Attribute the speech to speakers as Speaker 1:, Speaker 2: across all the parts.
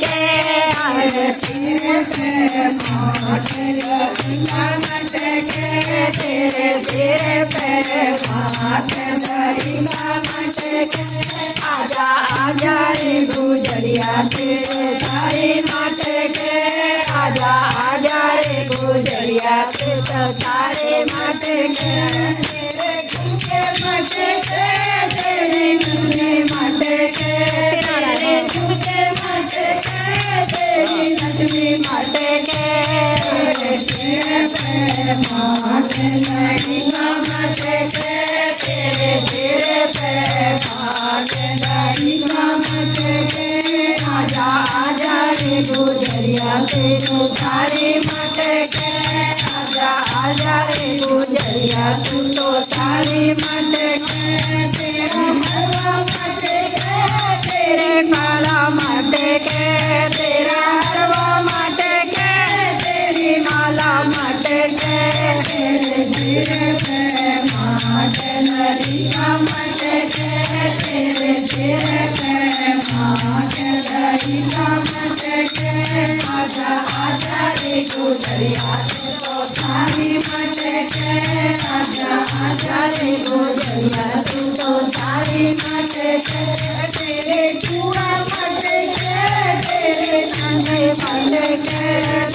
Speaker 1: के तेरे सिर पे तेरे सिर पे आजा आजा रे गुजरिया तेरे सारे माटे के आजा आजा रे गुजरिया तेरे सारे माटे के तेरे गंगे माटे के तेरे गंगे माटे के तेरे गंगे माटे के तेरी नगरी माटे के तेरे सिर पे माटे लड़िया माटे के तेरे सिर पे माटे लड़िया माटे के आजा आजा रे गुजरिया तेरे सारे माटे के आजा आजा रे गुजरिया तू तो सारे माटे के तेरा हरवा माटे के तेरे काला माटे के तेरा हरवा माटे के तेरी माला माटे के तेरे सिर पे माटे लड़िया माटे के तेरे सिर पे माटे लड़िया माटे के आजा आजा रे गुजरिया तू तो सारी माटे के आजा आजा रे गुजरिया तू तो सारी माटे के तेरे चूड़ा माटे के तेरे नंगे माटे के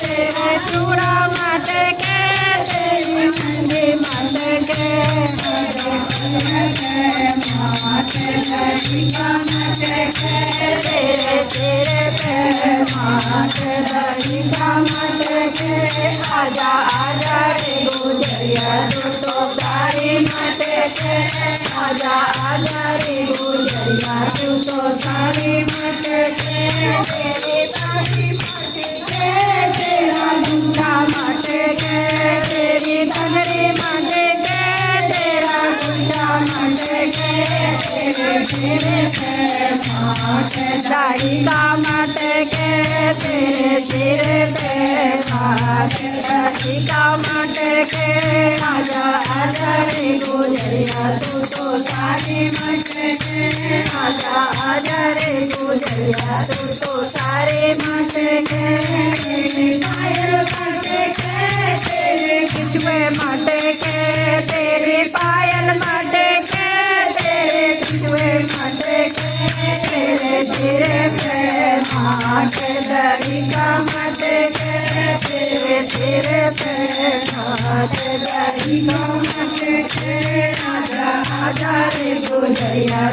Speaker 1: तेरे चूड़ा माटे के तेरे नंगे माटे के माटे लड़िया माटे के तेरे सिर पे माटे लड़िया माटे के आजा आजा रे गुजरिया तू तो सारी माटे के आजा आजा रे गुजरिया तू तो सारी माटे के तेरी दाढ़ी माटे के तेरा गुंडा माटे के तेरी धनरी माटे के तेरा गुंडा माटे के तेरे सिर पे माटे दाढ़ी का माटे के तेरे सिर पे माटे दाढ़ी का माटे के आजा आजा रे गुजरिया तू तो सारी माटे के आजा आजा रे गुजरिया तू तो सारे माटे के तेरे पायल माटे के तेरे किचवे माटे के तेरे पायल माटे के तेरे किचवे माटे के तेरे सिर पे माटे लड़िया माटे के तेरे सिर पे माटे लड़िया माटे के आजा आजा रे गुजरिया